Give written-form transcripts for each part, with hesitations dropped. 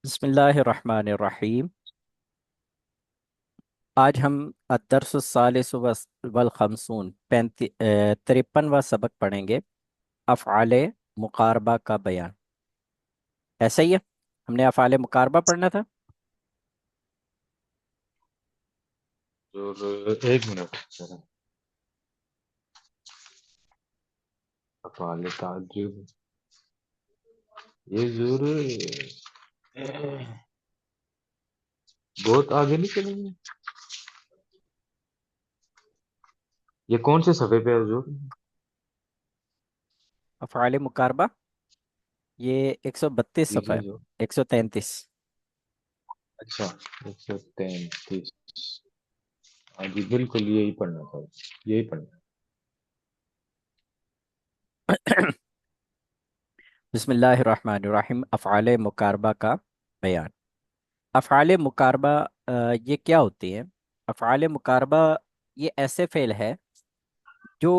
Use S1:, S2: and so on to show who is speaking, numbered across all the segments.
S1: بسم اللہ الرحمن الرحیم۔ آج ہم الدرس الثالث والخمسون 53واں سبق پڑھیں گے، افعال مقاربہ کا بیان۔ ایسا ہی ہے، ہم نے افعال مقاربہ پڑھنا تھا۔
S2: اور ایک منٹ ذرا، افعال تعجب یہ ضرور بہت آگے نہیں چلیں گے۔ یہ کون سے صفحے پہ ہے حضور؟
S1: افعال مقاربہ یہ 132
S2: جی
S1: صفحہ
S2: جی
S1: ہے،
S2: حضور،
S1: 133۔
S2: اچھا 133۔ ہاں جی بالکل یہی پڑھنا تھا، یہی پڑھنا۔
S1: بسم اللہ الرحمن الرحیم، افعال مقاربہ کا بیان۔ افعال مقاربہ یہ کیا ہوتی ہیں؟ افعال مقاربہ یہ ایسے فعل ہے جو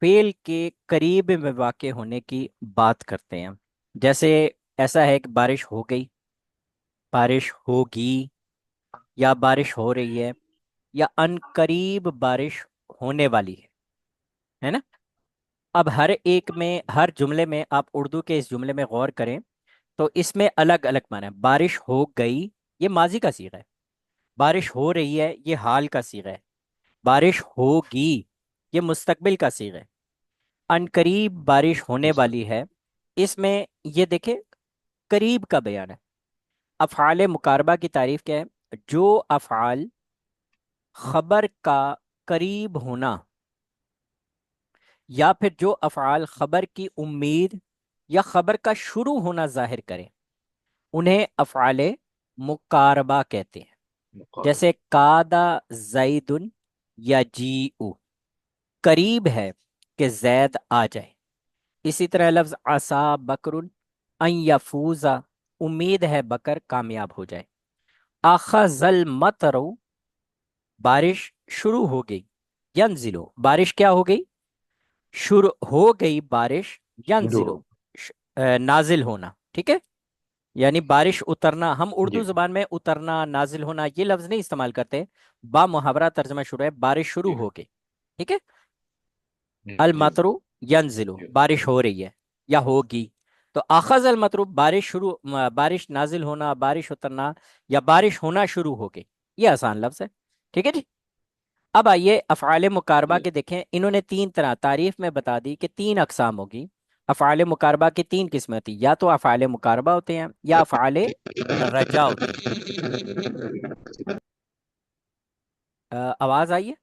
S1: فعل کے قریب میں واقع ہونے کی بات کرتے ہیں۔ جیسے ایسا ہے کہ بارش ہو گئی، بارش ہوگی، یا بارش ہو رہی ہے، یا ان قریب بارش ہونے والی ہے نا؟ اب ہر ایک میں، ہر جملے میں آپ اردو کے اس جملے میں غور کریں تو اس میں الگ الگ معنی ہے۔ بارش ہو گئی یہ ماضی کا صیغہ ہے، بارش ہو رہی ہے یہ حال کا صیغہ ہے، بارش ہوگی یہ مستقبل کا صیغہ ہے، ان قریب بارش ہونے
S2: اچھا
S1: والی ہے، اس میں یہ دیکھیں قریب کا بیان ہے۔ افعال مقاربہ کی تعریف کیا ہے؟ جو افعال خبر کا قریب ہونا یا پھر جو افعال خبر کی امید یا خبر کا شروع ہونا ظاہر کریں انہیں افعال مقاربہ کہتے ہیں۔
S2: مقابل۔
S1: جیسے کادا زیدن یا قریب ہے کہ زید آ جائے۔ اسی طرح لفظ عصا بکرن ان یفوزا، امید ہے بکر کامیاب ہو جائے۔ اخذ المطر، بارش شروع ہو گئی۔ ینزلو، بارش کیا ہو گئی؟ شروع ہو گئی بارش۔
S2: شروع
S1: ینزلو،
S2: ہو۔
S1: نازل ہونا، ٹھیک ہے؟ یعنی بارش اترنا۔ ہم
S2: جی
S1: اردو زبان میں اترنا، نازل ہونا یہ لفظ نہیں استعمال کرتے، با محاورہ ترجمہ شروع ہے، بارش شروع
S2: جی
S1: ہو گئی، ٹھیک ہے؟
S2: جی
S1: المطرو ینزلو،
S2: جی
S1: بارش ہو رہی ہے یا ہوگی۔ تو اخذ المطرو، بارش شروع، بارش نازل ہونا، بارش اترنا یا بارش ہونا شروع ہو گئی، یہ آسان لفظ ہے، ٹھیک ہے جی؟ اب آئیے افعال مقاربہ
S2: جی
S1: کے دیکھیں، انہوں نے تین طرح تعریف میں بتا دی کہ تین اقسام ہوگی۔ افعال مقاربہ کی تین قسمیں ہوتی ہیں، یا تو افعال مقاربہ ہوتے ہیں یا افعال رجا ہوتے ہیں۔ آواز آئیے؟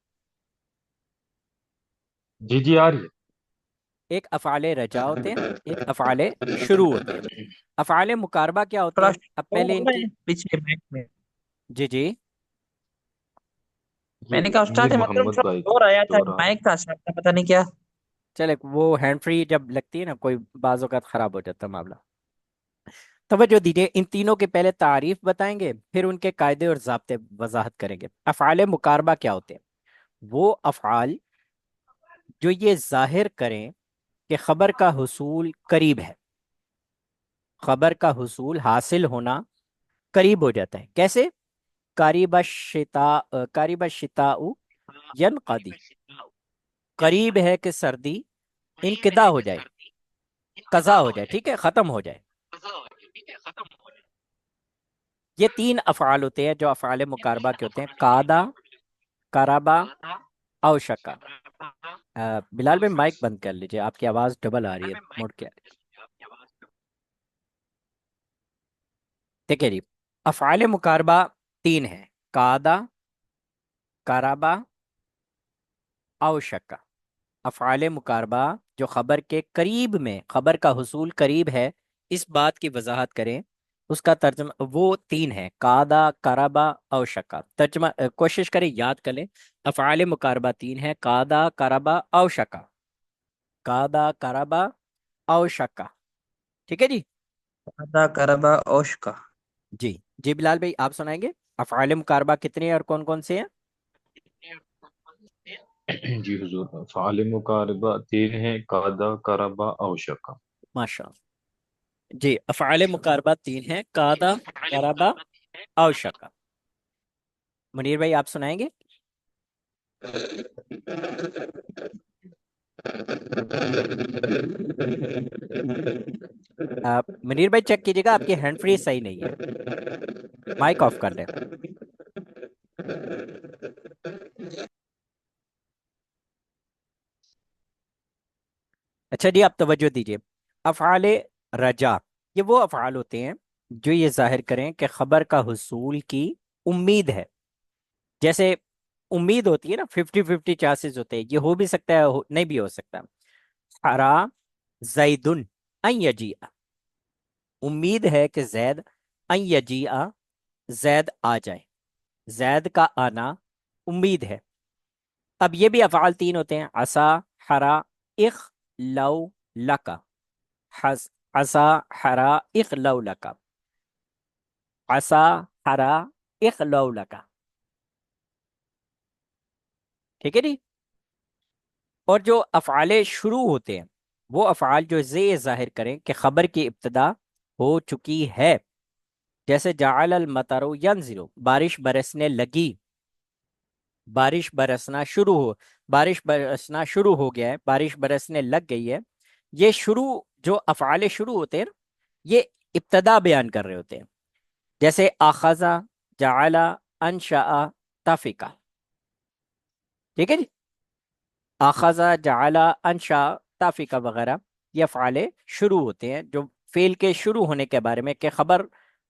S2: جی جی آ رہی ہے۔
S1: ایک افعال رجا ہوتے ہیں، ایک افعال شروع ہوتے ہیں۔ افعال مقاربہ کیا ہوتے
S3: تھوڑا
S1: ہیں؟ اب
S3: شور
S1: پہلے
S3: ہو
S1: ان
S3: رہا
S1: کی،
S3: ہے پیچھے بیک میں۔
S1: جی جی،
S3: میں نے کہا
S2: یہ
S3: استاد مطلب
S2: محمد
S3: تھوڑا
S2: بھائی
S3: شور آیا تھا،
S2: شور آ رہا
S3: مائک تھا شاید کا پتہ نہیں کیا۔
S1: چلے وہ ہینڈ فری جب لگتی ہے نا کوئی، بعض اوقات خراب ہو جاتا ہے معاملہ۔ توجہ دیجیے، ان تینوں کے پہلے تعریف بتائیں گے، پھر ان کے قاعدے اور ضابطے وضاحت کریں گے۔ افعال مقاربہ کیا ہوتے ہیں؟ وہ افعال جو یہ ظاہر کریں کہ خبر کا حصول قریب ہے، خبر کا حصول حاصل ہونا قریب ہو جاتا ہے۔ کیسے؟ قریب الشتاء ینقضی، قریب ہے کہ سردی انقضاء ہو جائے، قضا ہو جائے، ٹھیک ہے، ختم ہو جائے۔ یہ تین افعال ہوتے ہیں جو افعال مقاربہ کے ہوتے ہیں، قادا، قربا، اوشکا۔ بلال بھائی مائک بند کر لیجئے، آپ کی آواز ڈبل آ رہی ہے، مڑ کے آ رہی ہے۔ دیکھیں جی، افعال مقاربہ تین ہیں، قادا، قربا، اوشکا۔ افعال مقاربہ جو خبر کے قریب میں، خبر کا حصول قریب ہے اس بات کی وضاحت کریں، اس کا ترجمہ وہ تین ہے، قادا، قربا، اوشکا۔ ترجمہ کوشش کریں یاد کر لیں، افعال مقاربہ تین ہے، قادا، قربا، اوشکا، قادا، قربا، اوشکا، ٹھیک ہے جی؟
S3: ادا کربا اوش کا۔
S1: جی جی، بلال بھائی آپ سنائیں گے افعال مقاربہ کتنے ہیں اور کون کون سے ہیں؟
S2: جی حضور، فعال مقاربہ تین ہیں، قادہ کربا اوشکا۔
S1: ماشاء اللہ، جی افعال مقاربہ تین ہیں، قادا، करबा औशका। मुनीर भाई आप सुनाएंगे। मुनीर भाई चेक कीजिएगा, आपकी हैंड फ्री सही नहीं है, माइक ऑफ कर लें। अच्छा जी, आप तवज्जो दीजिए। अफ़आले रजा, ये वो अफ़आल होते हैं जो ये जाहिर करें कि खबर का हुसूल की उम्मीद है। जैसे उम्मीद होती है ना, 50-50 चांसेस होते हैं, ये हो भी सकता है, नहीं भी हो सकता। हरा जैदुन अन यजीआ, उम्मीद है कि जैद अन यजीआ, जैद आ जाए, जैद का आना उम्मीद है। अब ये भी अफ़आल तीन होते हैं, असा, हरा, इख, लौ, लका। हस असा, हरा, इख, लौ, लका। असा, हरा, इख, लौ, लका। ठीक है जी। और जो अफ़आले शुरू होते हैं, वो अफ़आल जो ये जाहिर करें कि खबर की इब्तदा हो चुकी है। जैसे जाअल अल मतरु यंज़िलु, बारिश बरसने लगी, बारिश बरसना शुरू हो, बारिश बरसना शुरू हो गया है, बारिश बरसने लग गई है। ये शुरू, जो अफ़आले शुरू होते हैं ना, ये इब्तदा बयान कर रहे होते हैं। जैसे आखज़ा, जाअला, अनशअ, तफ़िका। ठीक है जी। आखज़ा, जाअला, अनशअ, तफ़िका वगैरह ये अफ़आले शुरू होते हैं, जो फेल के शुरू होने के बारे में, कि खबर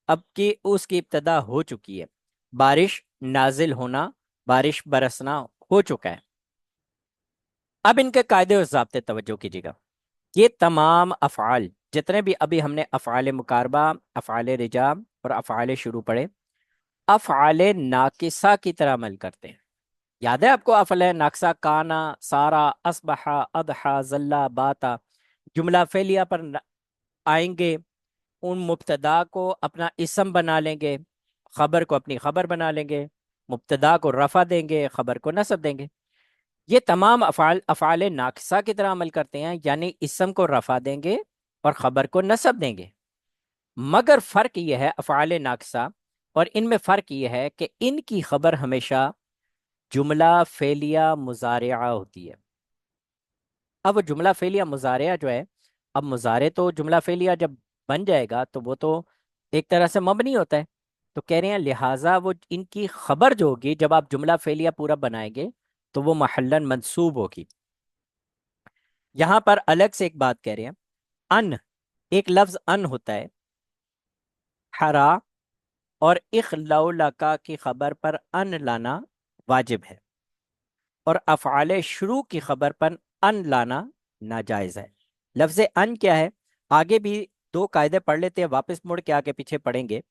S1: अब की उसकी इब्तदा हो चुकी है, बारिश नाजिल होना, बारिश बरसना हो चुका है। अब इनके कायदे और ज़ाब्ते तवज्जो कीजिएगा। ये तमाम अफ़आल जितने भी अभी हमने अफ़आल मुकारबा, अफ़आल रिजा और अफ़आल शुरू पढ़े, अफ़आल नाकिसा की तरह अमल करते हैं। याद है आपको अफ़आल नाकिसा, काना, सारा, असबहा, अदहा, जल्ला, बाता, जुमला फेलिया पर आएंगे, उन मुब्तदा को अपना इसम बना लेंगे, खबर को अपनी खबर बना लेंगे, मुब्तदा को रफ़ा देंगे, खबर को नसब देंगे। ये तमाम अफ़ाल अफ़ाल नाक़िसा की तरह अमल करते हैं, यानी इसम को रफ़ा देंगे और ख़बर को नसब देंगे। मगर फ़र्क यह है अफ़ाल नाक़िसा और इनमें फ़र्क यह है कि इनकी खबर हमेशा जुमला फ़ेलिया मुज़ारिआ होती है। अब वो जुमला फ़ेलिया मुज़ारिआ जो है, अब मुज़ारे तो जुमला फ़ेलिया जब बन जाएगा तो वो तो एक तरह से मबनी होता है। तो कह रहे हैं लिहाजा वो इनकी खबर जो होगी, जब आप जुमला फ़ेलिया पूरा बनाएंगे तो वो महल्लन मंसूब होगी। यहां पर अलग से एक बात कह रहे हैं, अन, एक लफ्ज अन होता है, हरा और इखलौलका की खबर पर अन लाना वाजिब है, और अफ़आले शुरू की खबर पर अन लाना नाजायज है। लफ्ज अन क्या है, आगे भी दो कायदे पढ़ लेते हैं, वापस मुड़ के आगे पीछे पढ़ेंगे।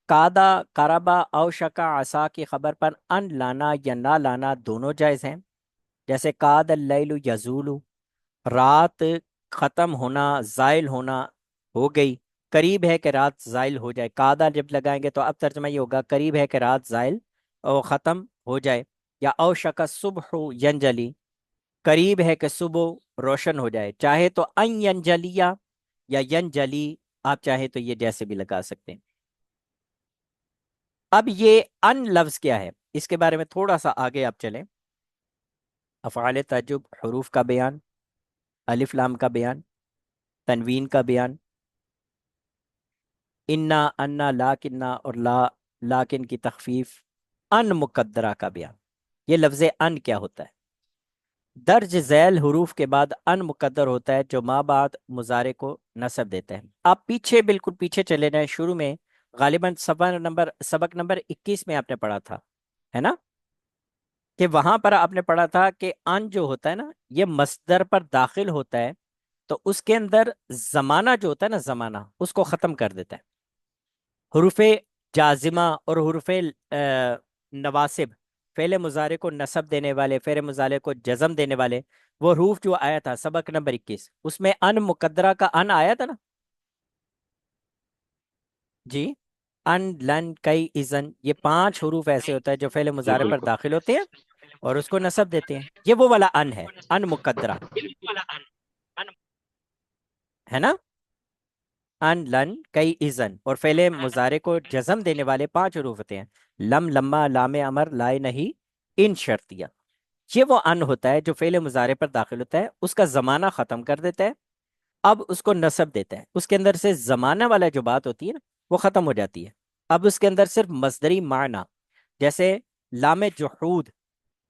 S1: कादा, करबा, औशका, आसा की खबर पर अन लाना या ना लाना दोनों जायज हैं। जैसे काद लैलु यजूलु, रात खत्म होना, जायल होना हो गई, करीब है कि रात जायल हो जाए। कादा जब लगाएंगे तो अब तर्जमा ये होगा करीब है कि रात जायल और ख़त्म हो जाए। या औ शक सुबह यंजली, करीब है कि सुबह रोशन हो जाए। चाहे तो अन यंजलिया या यंजली, आप चाहे तो ये जैसे भी लगा सकते हैं। अब ये अन लफ्ज क्या है, इसके बारे में थोड़ा सा आगे आप चलें। अफ़आल ताज्जुब, हरूफ का बयान, अलिफ लाम का बयान, तनवीन का बयान, इन्ना, अन्ना, लाकिन्ना और लाकिन की तखफीफ, अन मुकद्दरा का बयान। ये लफ्ज़ अन क्या होता है, दर्ज झैल हरूफ के बाद अन मुकद्दर होता है, जो माँ बाद मुजारे को नसब देता है। आप पीछे, बिल्कुल पीछे चले जाएं, शुरू में गालिबन सबक नंबर 21 में आपने पढ़ा था, है ना, कि वहां पर आपने पढ़ा था कि अन जो होता है ना, ये मस्दर पर दाखिल होता है, तो उसके अंदर जमाना जो होता है ना, जमाना उसको खत्म कर देता है। हुरुफे जाजिमा और हुरुफे नवासिब, फेले मुजारे को नसब देने वाले, फेले मुजारे को जज़म देने वाले, वो हरूफ जो आया था सबक नंबर 21, उसमें अन मुकद्दरा का अन आया था ना जी। अन, लन, कई, इजन, ये 5 हरूफ ऐसे होता है जो फेले
S2: जी
S1: मुजारे पर
S2: बिल्कुल।
S1: दाखिल होते हैं और उसको नसब देते हैं। ये वो वाला अन है, अन मुकद्दरा, है ना। ان لن کئی ازن اور فعل مضارع کو جزم دینے والے 5 حروف ہوتے ہیں، لم لما لام امر لائے نہیں ان شرطیہ۔ یہ وہ ان ہوتا ہے جو فعل مضارع پر داخل ہوتا ہے، اس کا زمانہ ختم کر دیتا ہے، اب اس کو نصب دیتا ہے، اس کے اندر سے زمانہ والا جو بات ہوتی ہے نا وہ ختم ہو جاتی ہے، اب اس کے اندر صرف مصدری معنی، جیسے لام جحود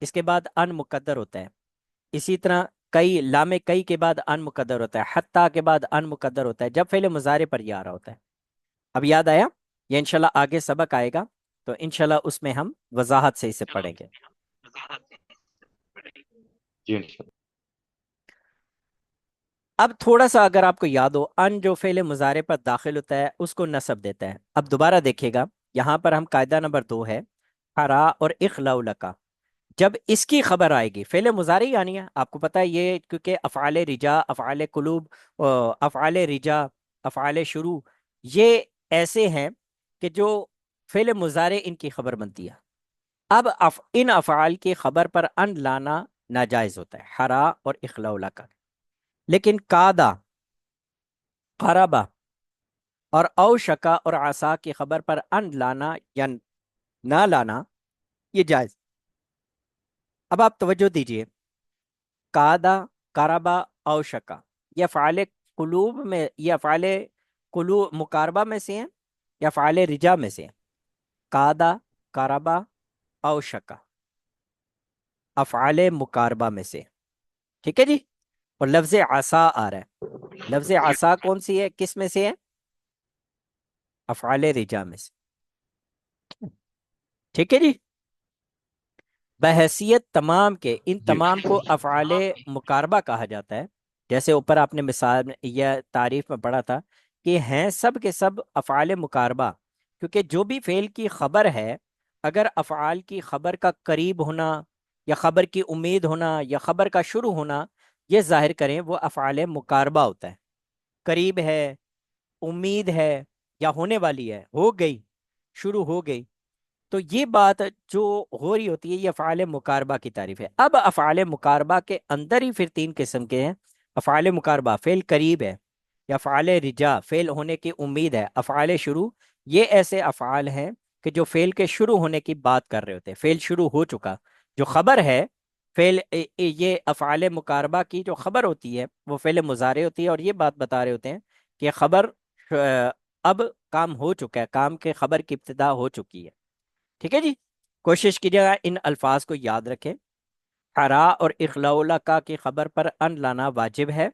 S1: اس کے بعد ان مقدر ہوتا ہے، اسی طرح کئی لام کئی کے بعد ان مقدر ہوتا ہے، حتیٰ کے بعد ان مقدر ہوتا ہے جب فعل مضارع پر یہ آ رہا ہوتا ہے۔ اب یاد آیا؟ یہ انشاءاللہ آگے سبق آئے گا تو انشاءاللہ اس میں ہم وضاحت سے اسے پڑھیں گے۔
S2: جی انشاءاللہ۔
S1: اب تھوڑا سا اگر آپ کو یاد ہو، ان جو فعل مضارع پر داخل ہوتا ہے اس کو نصب دیتا ہے۔ اب دوبارہ دیکھیے گا، یہاں پر ہم قاعدہ نمبر 2 ہے، حرا اور اخلاء لکا، جب اس کی خبر آئے گی فعل مضارع یعنی ہے، آپ کو پتا ہے یہ کیونکہ افعال رجا، افعال قلوب، افعال رجا، افعال شروع، یہ ایسے ہیں کہ جو فعل مضارع ان کی خبر بنتی ہے۔ اب ان افعال کی خبر پر ان لانا ناجائز ہوتا ہے، حرا اور اخلاء لکا، لیکن کادا، قربا اور اوشکا اور عصا کی خبر پر ان لانا یا نہ لانا یہ جائز۔ اب آپ توجہ دیجئے، کادا، قربا، اوشکا، یہ افعال قلوب میں، یہ افعال قلوب مقاربہ میں سے ہیں یا افعال رجا میں سے ہیں؟ کادا، قربا، اوشکا افعال مقاربہ میں سے، ٹھیک ہے جی۔ اور لفظ عصا آ رہا ہے، لفظ عصا کون سی ہے، کس میں سے ہے؟ افعال رجا میں سے، ٹھیک ہے جی۔ بحیثیت تمام کے ان
S2: جی
S1: تمام کو افعال مقاربہ کہا جاتا ہے، جیسے اوپر آپ نے مثال یا تعریف میں پڑھا تھا کہ ہیں سب کے سب افعال مقاربہ، کیونکہ جو بھی فعل کی خبر ہے، اگر افعال کی خبر کا قریب ہونا یا خبر کی امید ہونا یا خبر کا شروع ہونا یہ ظاہر کریں، وہ افعال مقاربہ ہوتا ہے۔ قریب ہے، امید ہے، یا ہونے والی ہے، ہو گئی، شروع ہو گئی، تو یہ بات جو ہو رہی ہوتی ہے یہ افعال مقاربہ کی تعریف ہے۔ اب افعال مقاربہ کے اندر ہی پھر 3 قسم کے ہیں، افعال مقاربہ فعل قریب ہے، یا افعال رجا فعل ہونے کی امید ہے، افعال شروع یہ ایسے افعال ہیں کہ جو فعل کے شروع ہونے کی بات کر رہے ہوتے ہیں، فعل شروع ہو چکا، جو خبر ہے فعل، یہ افعال مقاربہ کی جو خبر ہوتی ہے وہ فعل مضارع ہوتی ہے، اور یہ بات بتا رہے ہوتے ہیں کہ خبر اب کام ہو چکا ہے، کام کے خبر کی ابتدا ہو چکی ہے، ٹھیک ہے جی۔ کوشش کیجیے گا ان الفاظ کو یاد رکھیں، حرا اور اخلاء کا کی خبر پر ان لانا واجب ہے،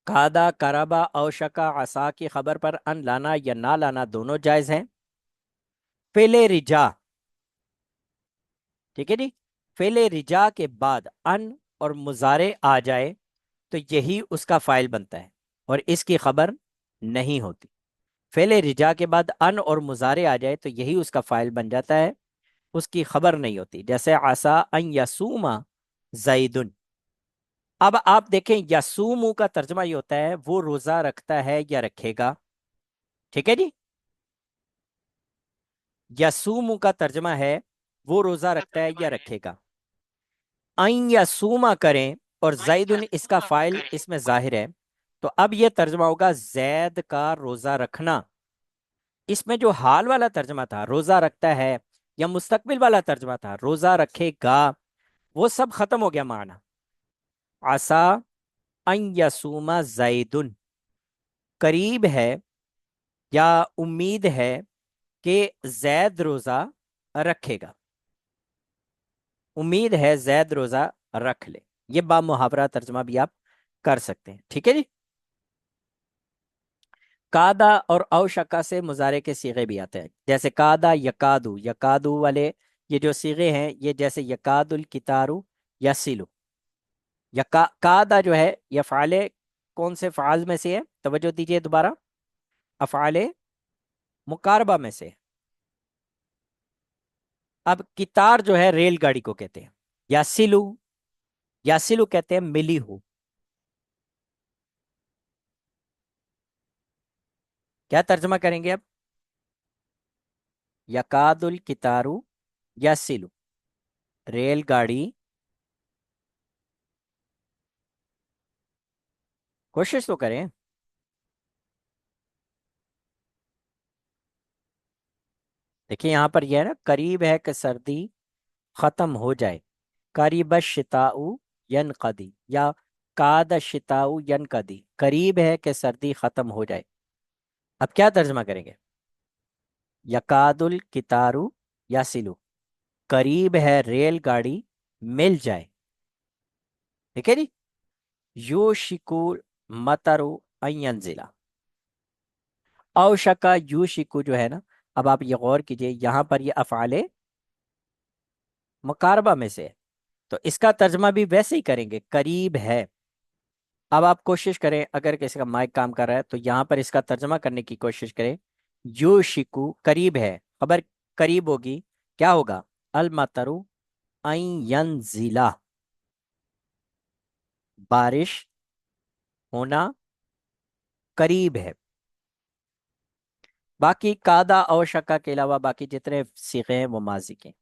S1: کادا، کربا، اوشکا، عصا کی خبر پر ان لانا یا نہ لانا دونوں جائز ہیں۔ فعل رجا، ٹھیک ہے جی، فعل رجا کے بعد ان اور مضارع آ جائے تو یہی اس کا فاعل بنتا ہے اور اس کی خبر نہیں ہوتی۔ فعل رجا کے بعد ان اور مضارع آ جائے تو یہی اس کا فاعل بن جاتا ہے، اس کی خبر نہیں ہوتی، جیسے عسا ان یسوما زیدن۔ اب آپ دیکھیں یسومو کا ترجمہ یہ ہوتا ہے وہ روزہ رکھتا ہے یا رکھے گا، ٹھیک ہے جی۔ یسومو کا ترجمہ ہے وہ روزہ رکھتا ہے یا رکھے گا، این یسوما کریں اور زیدن اس کا فاعل اس میں ظاہر ہے، تو اب یہ ترجمہ ہوگا زید کا روزہ رکھنا۔ اس میں جو حال والا ترجمہ تھا روزہ رکھتا ہے، یا مستقبل والا ترجمہ تھا روزہ رکھے گا، وہ سب ختم ہو گیا معنی۔ عسا ان یسوما زیدن، قریب ہے یا امید ہے کہ زید روزہ رکھے گا، امید ہے زید روزہ رکھ لے، یہ با محاورہ ترجمہ بھی آپ کر سکتے ہیں، ٹھیک ہے جی۔ کادا اور اوشکا سے مضارع کے صیغے بھی آتے ہیں، جیسے کادا، یکادو، یکادو والے یہ جو صیغے ہیں یہ جیسے یکاد الکتارو، یسلو، کادا جو ہے یہ فعال کون سے فعال میں سے ہے، توجہ دیجئے دوبارہ، افعال مقاربہ میں سے۔ اب کتار جو ہے ریل گاڑی کو کہتے ہیں، یاسلو، یاسلو کہتے ہیں ملی ہو، کیا ترجمہ کریں گے اب؟ یکاد الکتارو یاسلو، ریل گاڑی، کوشش تو کریں، देखिए यहाँ पर यह है ना, करीब है कि सर्दी ख़त्म हो जाए। करीब शिताउ यनक़दी, या काद शिताउ यनक़दी, करीब है कि सर्दी ख़त्म हो जाए। अब क्या तर्जमा करेंगे? यकादुल कितारू यासिलु, करीब है रेलगाड़ी मिल जाए। ठीक है जी। यूशिकु मतरु अयंजिला, औशका यूशिकु जो है ना, अब आप ये गौर कीजिए, यहाँ पर ये अफ़ाले मुकारबा में से है, तो इसका तर्जमा भी वैसे ही करेंगे, करीब है। अब आप कोशिश करें, अगर किसी का माइक काम कर रहा है तो यहाँ पर इसका तर्जमा करने की कोशिश करें। यूशिकु करीब है, खबर करीब होगी, क्या होगा? अल मतरु अयंजिला, बारिश होना करीब है। बाकी कादा और शक्का के अलावा बाकी जितने सीखे हैं वो माजी के।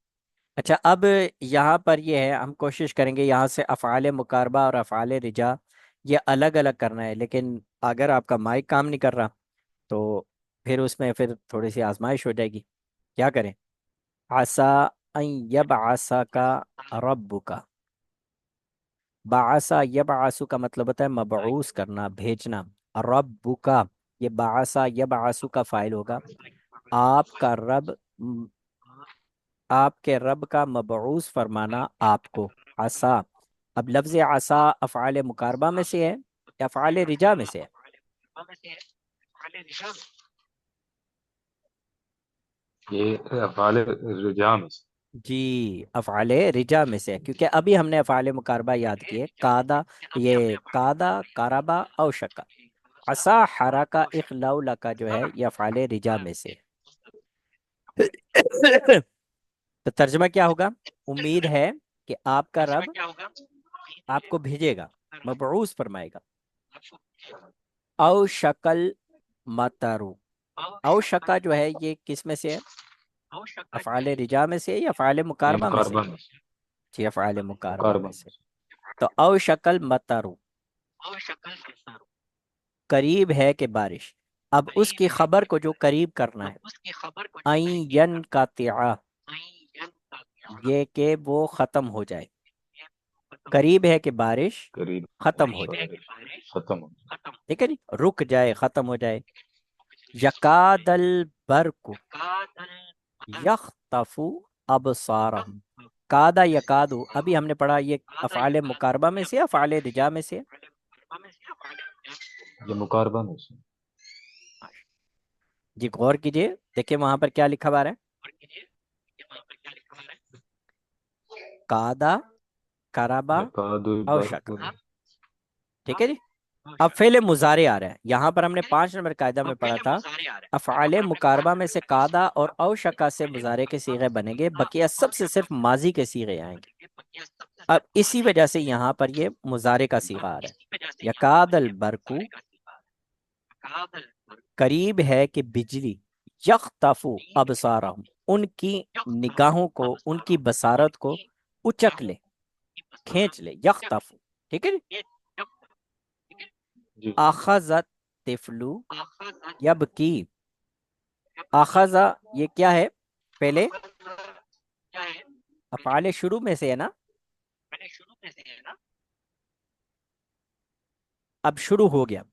S1: अच्छा, अब यहाँ पर ये है, हम कोशिश करेंगे यहाँ से अफ़आल मुकारबा और अफ़आल रिजा ये अलग अलग करना है, लेकिन अगर आपका माइक काम नहीं कर रहा तो फिर उसमें फिर थोड़ी सी आजमाइश हो जाएगी। क्या करें? आसा अन यबअसा का रब्बुका, बासा यबअसु का मतलब होता है मबऊस करना, भेजना। रब्बुका, ये बासा यबअसु का फाइल होगा। आपका रब, आपके रब का मबऊस फरमाना आपको, आसा। अब लफ्ज़ आसा अफ़आल मुकारबा में से है या अफ़आल रिजा में से है?
S2: ये अफ़ाल रुजा में से।
S1: जी, अफ़आल रिजा में से है, क्योंकि अभी हमने अफ़आल मुकारबा याद किए। कादा, ये कादा काराबा औशका, असा हराका इखलौला का जो है ये अफ़आल रिजा में से है। तो तर्जमा क्या होगा? उम्मीद है कि आपका रब आपको भेजेगा, मबऊस फरमाएगा। औ शकल मतरु, औ शका जो है ये किस में से है? अफ़आल रिजा में से है या अफ़आल
S2: ये
S1: मुकारबा में से?
S2: मुकारबा में से।
S1: जी, अफ़आल मुकारबा
S2: मुकारबा
S1: में
S2: में
S1: से।
S2: से।
S1: तो औ शकल मतरु, करीब है कि बारिश। अब उसकी खबर को जो करीब करना है, अयन का तिआ, ये कि वो ख़त्म हो जाए। करीब है कि बारिश
S2: करीब
S1: ख़त्म हो जाए।
S2: खत्म हो।
S1: ठीक है जी, रुक जाए, ख़त्म हो जाए। यकादल बरकु यख्तफु अबसारहुम, कादा यकादु, अभी हमने पढ़ा ये अफ़आल मुकारबा में से अफ़आल रिजा में से।
S2: ये मुकारबा में से।
S1: जी गौर कीजिए, देखिए वहां पर क्या लिखा हुआ है, कादा कराबा
S2: यकादुल
S1: और शका।
S2: बर्क़ु।
S1: ठीक है जी। अब फेले मुजारे आ रहा है, यहाँ पर हमने 5 नंबर कायदा में पढ़ा था, अफ़आल मुकारबा में से कादा और औशका से मुजारे के सीगे बनेंगे, बकिया सबसे सिर्फ माजी के सीगे आएंगे। अब इसी वजह से यहाँ पर ये मुजारे का सीगा आ रहा है। यकादल बरकू, करीब है कि बिजली, यख्तफु अबसारहुम, उनकी निगाहों को, उनकी बसारत को उचक ले, खींच ले, यख्तफु। ठीक है जी।
S2: जी।
S1: आखज़त तिफलु यबकी, आखज़ा ये क्या है? पहले अफ़आल शुरू में से है ना, अब शुरू हो गया,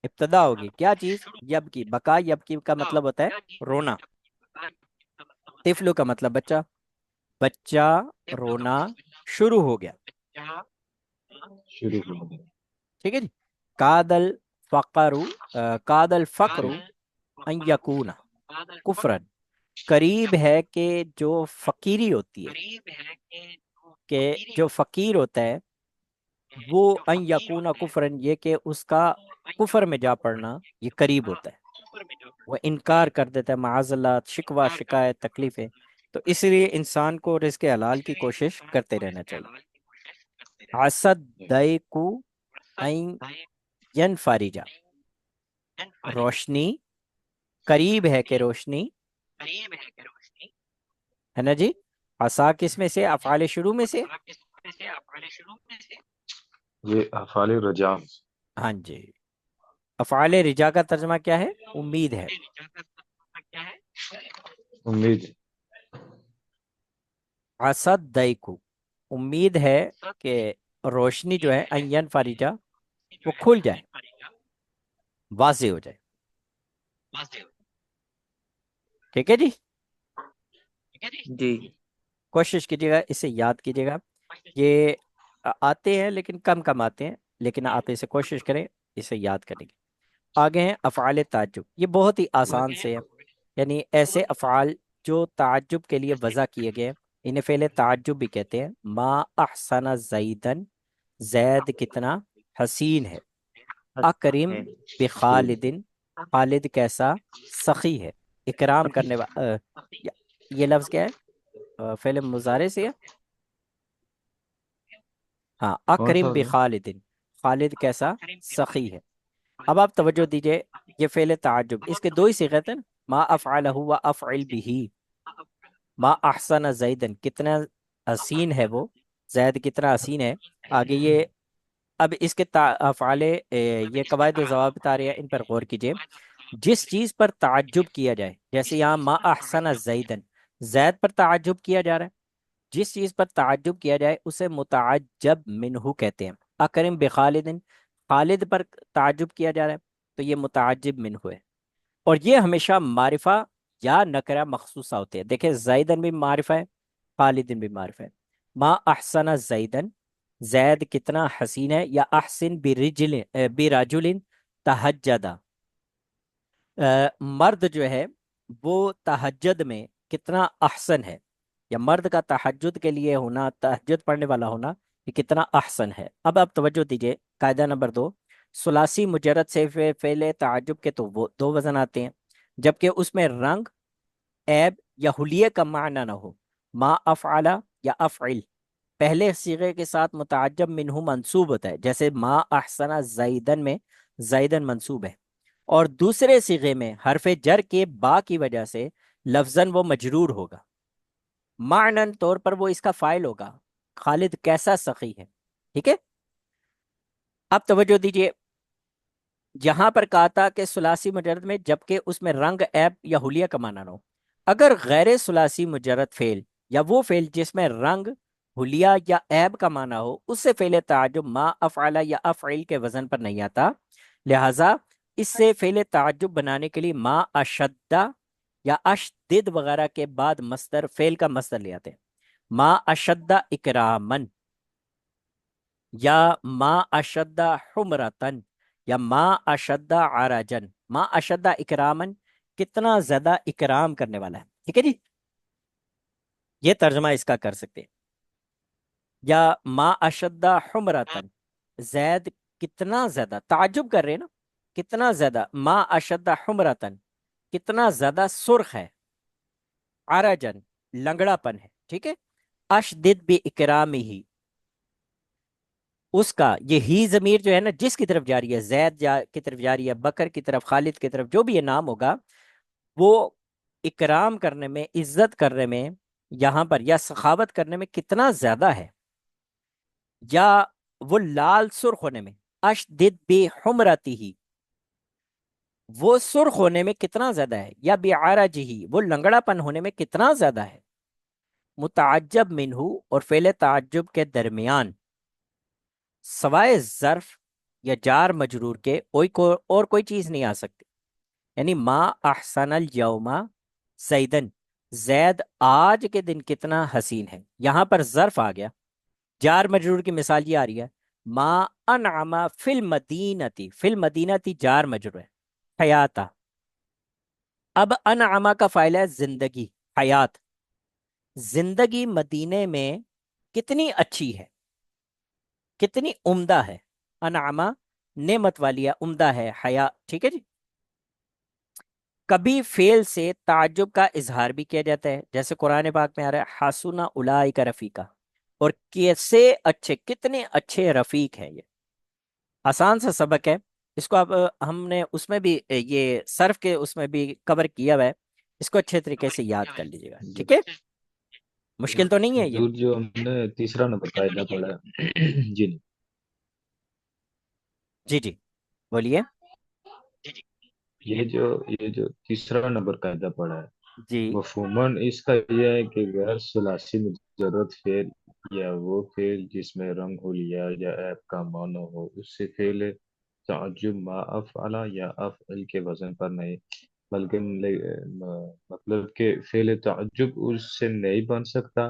S1: इब्तदा होगी क्या चीज? यबकी, बका यबकी का मतलब होता है रोना। तिफलु का मतलब बच्चा, बच्चा रोना शुरू हो गया।
S2: शुरू हो गया।
S1: ठीक है जी। कादल फ़क़रु, कादल फ़क़रु अन यकूना कुफरन, करीब है कि जो फकीरी होती है, कि जो फकीर होता है वो अन यकूना कुफरन, ये कि उसका कुफर में जा पड़ना ये करीब होता है, वो इनकार कर देता है, माज़ल्ला, शिकवा शिकायत तकलीफें। तो इसलिए इंसान को रिज़्क़ हलाल की कोशिश करते रहना चाहिए। असद दैकु अन यनफरिजा, रोशनी, करीब है कि रोशनी, है ना जी। असा किस में से? अफ़आल शुरू में से।
S2: ये अफ़ाल रुजा में से।
S1: हाँ जी। अफ़आल रिजा का तर्जमा क्या है? उम्मीद है।
S2: उम्मीद।
S1: असद उम्मीद है कि रोशनी जो है अयन फारिजा वो खुल जाए, वाज़ेह हो जाए। ठीक है जी।
S3: जी।
S1: कोशिश कीजिएगा, इसे याद कीजिएगा। ये आते हैं लेकिन कम कम आते हैं, लेकिन आप इसे कोशिश करें इसे याद करने की। आगे हैं अफ़आल ताज्जुब। ये बहुत ही आसान से है, यानी ऐसे अफ़आल जो ताज्जुब के लिए वज़ा किए गए हैं, इन्हें फ़ेल ताज्जुब भी कहते हैं। मा अहसना ज़ैदन, जैद कितना हसीन है। अकरिम
S3: है।
S2: ठीक।
S1: बेखालिदिन, खालिद कैसा सखी है। इकराम करने ये लफ्ज़ क्या है? फ़ेल मुज़ारे से है। हाँ,
S2: कौन सा
S1: अकरिम
S2: हो गया?
S1: बेखालिदिन, खालिद कैसा सखी है। अब आप तवज्जो दीजिए, ये फ़ेल ताज्जुब, इसके दो ही सिग़े थे ना, मा अफ़अलहु व अफ़इल बिही। मा अहसन जैदन, कितना हसीन है वो, जैद कितना हसीन है। आगे ये, अब इसके अफ़आले ये कवायद ज़वाबित आ रहे हैं, इन पर गौर कीजिए। जिस चीज़ पर ताज्जुब किया जाए, जैसे यहाँ मा अहसन जैदन, जैद पर ताज्जुब किया जा रहा है, जिस चीज़ पर ताज्जुब किया जाए उसे मुताज्जब मिन्हु कहते हैं। अकरिम बेखालिदिन, खालिद पर ताज्जुब किया जा रहा है तो ये मुताज्जिब मिन्हु है। और ये हमेशा मारिफा या नकरा मखसूसा होते हैं। देखिए, जैदन भी मारिफा है, खालिदन भी मारिफा है। मा अहसना जैदन, जैद कितना हसीन है। या अहसिन बिराजुलिन तहज्जदा, मर्द जो है वो तहज्जुद में कितना अहसन है, या मर्द का तहज्जुद के लिए होना, तहज्जुद पढ़ने वाला होना, ये कितना अहसन है। अब आप तवज्जो दीजिए, कायदा नंबर 2, सुलासी मुजरद से फेले ताज्जुब के तो वो दो वजन आते हैं, जबकि उसमें रंग, ऐब या हुलिये का माना ना हो। मा अफ़अला या अफ़इल पहले सीगे के साथ मुताज्जब मिन्हु मंसूब होता है, जैसे मा अहसना जैदन में जैदन मंसूब है, और दूसरे सीगे में हरफ जर के बा की वजह से लफ्जन वो मजरूर होगा, मानन तौर पर वो इसका फाइल होगा। खालिद कैसा सखी है। ठीक है। अब तवज्जो दीजिए, यहां पर कहा था कि सुलासी मुजरद में जबकि उसमें रंग, ऐब या हुलिया का माना ना हो। अगर गैर सुलासी मुजरद फेल, या वो फेल जिसमें रंग, हुलिया या ऐब का माना हो, उससे फेल ताज्जुब मा अफ़अला या अफ़इल के वजन पर नहीं आता। लिहाजा इससे फेल ताज्जुब बनाने के लिए मा अशद्दा या अशदिद वगैरह के बाद मस्दर, फेल का मस्दर ले आते हैं। मा अशद्दा इकरामन, या मा अशद्दा हुमरतन, या मा अशद्दा आराजन। मा अशद्दा इकरामन, कितना ज्यादा इकराम करने वाला है। ठीक है जी, ये तर्जमा इसका कर सकते हैं। या मा अशद्दा हुमरतन, जैद कितना ज्यादा, ताज्जुब कर रहे हैं ना, कितना ज्यादा। मा अशद्दा हुमरतन, कितना ज्यादा सुर्ख है। आराजन, लंगड़ापन है। ठीक है। अशदिद बि इकरामी ही, उसका ये ही जमीर जो है ना, जिसकी तरफ जा रही है, की तरफ जा रही है, बकर की तरफ, खालिद की तरफ, जो भी ये नाम होगा, वो इकराम करने में, इज्जत करने में, यहां पर या सखावत करने में कितना ज्यादा है। या वो लाल सुर्ख होने में, अशदिद बे हुमरती ही, वो सुर्ख होने में कितना ज्यादा है। या बेआरज ही, वो लंगड़ापन होने में कितना ज्यादा है। मुताज्जब मिन्हू और फेले ताज्जुब के दरमियान सवाए ज़र्फ या जार मजरूर के और कोई चीज नहीं आ सकती। यानी मा अहसनल यौमा सईदन, जैद आज के दिन कितना हसीन है। यहां पर ज़र्फ आ गया, जार मजरूर की मिसाल ये आ रही है। मा अनअमा फिल मदीनती जार मजरूर है, हयाता। अब अनअमा का फाइल है जिंदगी, हयात। जिंदगी मदीने में कितनी अच्छी है, कितनी उम्दा है। अनअमा नेमत वाली है, उम्दा है, हया। ठीक है जी। कभी फेल से ताज्जुब का इजहार भी किया जाता है, जैसे कुरान पाक में आ रहा है हासुना उलाइका रफीका, और कैसे अच्छे, कितने अच्छे रफीक हैं ये। आसान सा सबक है। इसको आप हमने उसमें भी ये सर्फ के उसमें भी कवर किया हुआ है, इसको अच्छे तरीके से याद कर लीजिएगा।
S2: जी।
S1: ठीक है, मुश्किल तो नहीं है ये।
S2: दूर जो हमने तीसरा नंबर कायदा पढ़ा है जी नहीं,
S1: जी जी, बोलिए।
S2: ये जो तीसरा नंबर कायदा पढ़ा है,
S1: जी
S2: मफहूमन इसका यह है कि गैर सुलासी ضرورت فعل یا وہ فعل جس میں رنگ حلیہ یا عیب کا معنی ہو، اس سے فعل تعجب ما افعل یا افعل کے وزن پر نہیں، بلکہ مطلب کہ فعل تعجب اس سے نہیں بن سکتا۔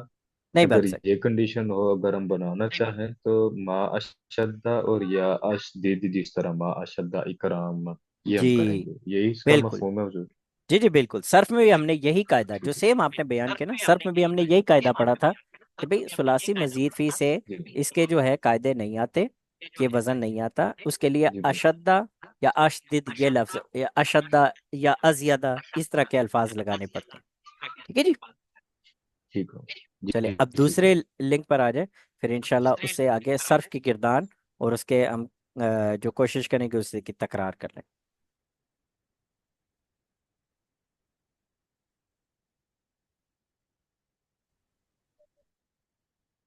S1: نہیں
S2: اگر
S1: بن سکتا۔
S2: یہ کنڈیشن ہو، اگر ہم بنانا چاہیں تو ما اشدہ اور یا اشدید، جس طرح ما اشدہ اکرام، یہ ہم
S1: جی
S2: کریں گے۔ یہی اس کا
S1: بالکل،
S2: مفہوم ہے حضور؟
S1: جی جی بالکل، صرف میں بھی ہم نے یہی قاعدہ جو
S2: ٹھیک ہے،
S1: سیم آپ نے بیان کیا نا، صرف میں بھی ہم نے یہی قاعدہ پڑھا تھا کہ بھئی ثلاثی مزید فی سے
S2: جی
S1: اس کے جو ہے قاعدے نہیں آتے، یہ وزن نہیں آتا، اس کے لیے
S2: جی
S1: اشدہ یا اشدد یہ لفظ یا اشدہ یا ازیدہ اس طرح کے الفاظ لگانے پڑتے ہیں، ٹھیک ہے جی۔
S2: ٹھیک ہو
S1: چلے
S2: جی،
S1: اب
S2: ٹھیک ہے۔
S1: دوسرے لنک پر آ جائے، پھر انشاءاللہ اس سے آگے صرف کی کردان اور اس کے ہم جو کوشش کریں گے اس کی تکرار کر لیں۔